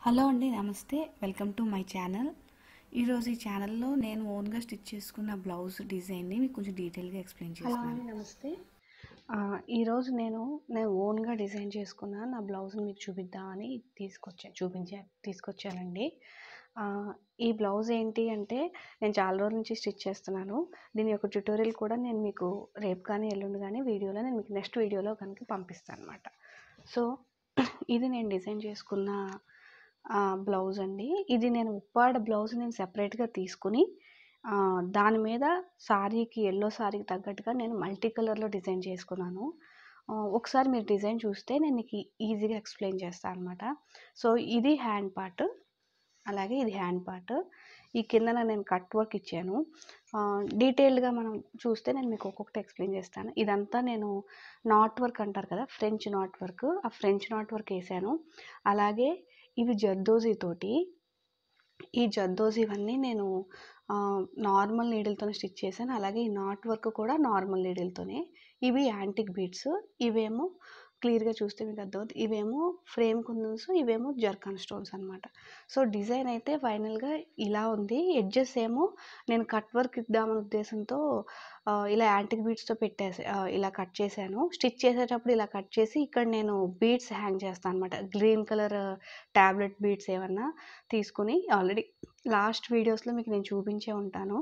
Hello అండి, నమస్తే. Welcome to my channel. ఈరోజు ఈ ఛానల్లో నేను ఓన్గా స్టిచ్ చేసుకున్న బ్లౌజ్ డిజైన్ని మీకు కొంచెం డీటెయిల్గా ఎక్స్ప్లెయిన్ చేస్తాను. హలో అండి, నమస్తే. ఈరోజు నేను ఓన్గా డిజైన్ చేసుకున్న నా బ్లౌజ్ని మీకు చూపిద్దామని తీసుకొచ్చానండి. ఈ బ్లౌజ్ ఏంటి అంటే నేను చాలా రోజుల నుంచి స్టిచ్ చేస్తున్నాను. దీని యొక్క ట్యుటోరియల్ కూడా నేను మీకు రేపు కానీ ఎల్లుండి కానీ వీడియోలో నేను మీకు నెక్స్ట్ వీడియోలో కనుక పంపిస్తాను అనమాట. సో ఇది నేను డిజైన్ చేసుకున్న బ్లౌజ్ అండి. ఇది నేను ఉప్పాడ బ్లౌజ్ నేను సెపరేట్గా తీసుకుని దాని మీద శారీకి ఎల్లో శారీకి తగ్గట్టుగా నేను మల్టీ కలర్లో డిజైన్ చేసుకున్నాను. ఒకసారి మీరు డిజైన్ చూస్తే నేను మీకు ఈజీగా ఎక్స్ప్లెయిన్ చేస్తాను అనమాట. సో ఇది హ్యాండ్ పార్ట్, అలాగే ఇది హ్యాండ్ పార్ట్. ఈ కిందన నేను కట్ వర్క్ ఇచ్చాను. డీటెయిల్డ్గా మనం చూస్తే నేను మీకు ఒక్కొక్కటి ఎక్స్ప్లెయిన్ చేస్తాను. ఇదంతా నేను నాట్ వర్క్ అంటారు కదా, ఫ్రెంచ్ నాట్ వర్క్, ఆ ఫ్రెంచ్ నాట్ వర్క్ వేసాను. అలాగే ఇవి జర్దోజీతోటి, ఈ జర్దోజీవన్నీ నేను నార్మల్ నీడిల్తోనే స్టిచ్ చేశాను. అలాగే ఈ నాట్ వర్క్ కూడా నార్మల్ నీడిల్తోనే. ఇవి యాంటిక్ బీడ్స్, ఇవేమో క్లియర్గా చూస్తే మీకు అర్థమవుతుంది, ఇవేమో ఫ్రేమ్ కుందన్స్, ఇవేమో జర్కాన్ స్టోన్స్ అనమాట. సో డిజైన్ అయితే ఫైనల్గా ఇలా ఉంది. ఎడ్జెస్ ఏమో నేను కట్ వర్క్ ఇద్దామనే ఉద్దేశంతో ఇలా యాంటిక్ బీడ్స్తో ఇలా కట్ చేశాను. స్టిచ్ చేసేటప్పుడు ఇలా కట్ చేసి ఇక్కడ నేను బీడ్స్ హ్యాంగ్ చేస్తాను అనమాట. గ్రీన్ కలర్ ట్యాబ్లెట్ బీడ్స్ ఏమన్నా తీసుకుని ఆల్రెడీ లాస్ట్ వీడియోస్లో మీకు నేను చూపించే ఉంటాను,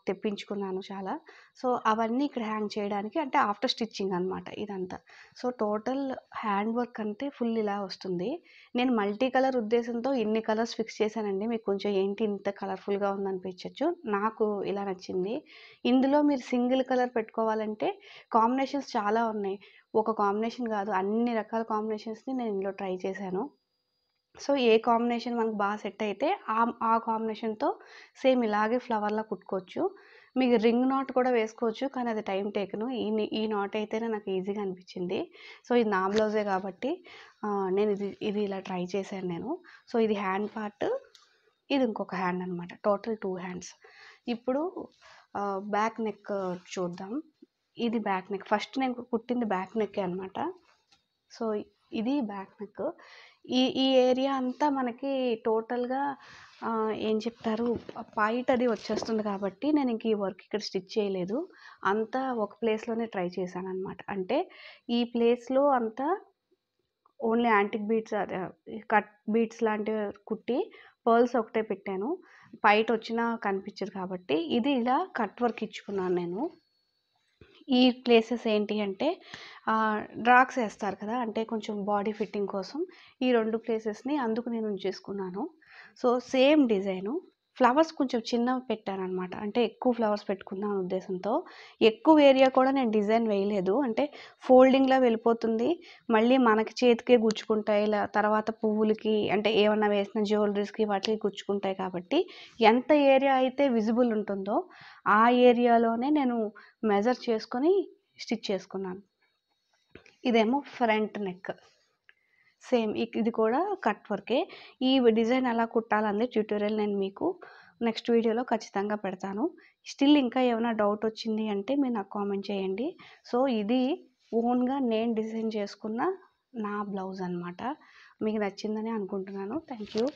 తెప్పించుకున్నాను చాలా. సో అవన్నీ ఇక్కడ హ్యాంగ్ చేయడానికి, అంటే ఆఫ్టర్ స్టిచ్చింగ్ అనమాట ఇదంతా. సో టోటల్ హ్యాండ్ వర్క్ అంటే ఫుల్ ఇలా వస్తుంది. నేను మల్టీ కలర్ ఉద్దేశంతో ఇన్ని కలర్స్ ఫిక్స్ చేశానండి. మీకు కొంచెం ఏంటి ఇంత కలర్ఫుల్గా ఉందనిపించవచ్చు, నాకు ఇలా నచ్చింది. ఇందులో మీరు సింగిల్ కలర్ పెట్టుకోవాలంటే కాంబినేషన్స్ చాలా ఉన్నాయి. ఒక కాంబినేషన్ కాదు, అన్ని రకాల కాంబినేషన్స్ని నేను ఇందులో ట్రై చేశాను. సో ఏ కాంబినేషన్ మనకు బాగా సెట్ అయితే ఆ కాంబినేషన్తో సేమ్ ఇలాగే ఫ్లవర్లా కుట్టుకోవచ్చు. మీకు రింగ్ నాట్ కూడా వేసుకోవచ్చు, కానీ అది టైం టేకను. ఈ నాట్ అయితేనే నాకు ఈజీగా అనిపించింది. సో ఇది నా బ్లౌజే కాబట్టి నేను ఇది ఇలా ట్రై చేశాను నేను. సో ఇది హ్యాండ్ పార్ట్, ఇది ఇంకొక హ్యాండ్ అనమాట. Total 2 hands. ఇప్పుడు బ్యాక్ నెక్ చూద్దాం. ఇది బ్యాక్ నెక్. ఫస్ట్ నేను కుట్టింది బ్యాక్ నెక్కే అనమాట. సో ఇది బ్యాక్ నెక్. ఈ ఏరియా అంతా మనకి టోటల్గా ఏం చెప్తారు, పైట్ అది వచ్చేస్తుంది కాబట్టి నేను ఇంక ఈ వర్క్ ఇక్కడ స్టిచ్ చేయలేదు. అంతా ఒక ప్లేస్లోనే ట్రై చేశాను అనమాట. అంటే ఈ ప్లేస్లో అంతా only antique beads, cut beads లాంటివి కుట్టి పర్ల్స్ ఒకటే పెట్టాను. పైట్ వచ్చినా కనిపించదు కాబట్టి ఇది ఇలా కట్ వర్క్ ఇచ్చుకున్నాను నేను. ఈ ప్లేసెస్ ఏంటి అంటే డ్రాక్స్ వేస్తారు కదా, అంటే కొంచెం బాడీ ఫిట్టింగ్ కోసం ఈ 2 ప్లేసెస్ని అందుకు నేను ఉంచేసుకున్నాను. సో సేమ్ డిజైను, ఫ్లవర్స్ కొంచెం చిన్నవి పెట్టాను అనమాట. అంటే ఎక్కువ ఫ్లవర్స్ పెట్టుకుందాం అనే ఉద్దేశంతో. ఎక్కువ ఏరియా కూడా నేను డిజైన్ వేయలేదు, అంటే ఫోల్డింగ్లా వెళ్ళిపోతుంది, మళ్ళీ మనకి చేతికే గుచ్చుకుంటాయి, ఇలా తర్వాత పువ్వులకి అంటే ఏమన్నా వేసిన జ్యువెలరీస్కి వాటికి గుచ్చుకుంటాయి. కాబట్టి ఎంత ఏరియా అయితే విజిబుల్ ఉంటుందో ఆ ఏరియాలోనే నేను మెజర్ చేసుకొని స్టిచ్ చేసుకున్నాను. ఇదేమో ఫ్రంట్ నెక్, సేమ్ ఇది కూడా కట్ వర్కే. ఈ డిజైన్ ఎలా కుట్టాలనేది ట్యూటోరియల్ నేను మీకు నెక్స్ట్ వీడియోలో ఖచ్చితంగా పెడతాను. స్టిల్ ఇంకా ఏమైనా డౌట్ వచ్చింది అంటే మీరు నాకు కామెంట్ చేయండి. సో ఇది ఓన్గా నేను డిజైన్ చేసుకున్న నా బ్లౌజ్ అనమాట. మీకు నచ్చిందని అనుకుంటున్నాను. Thank you.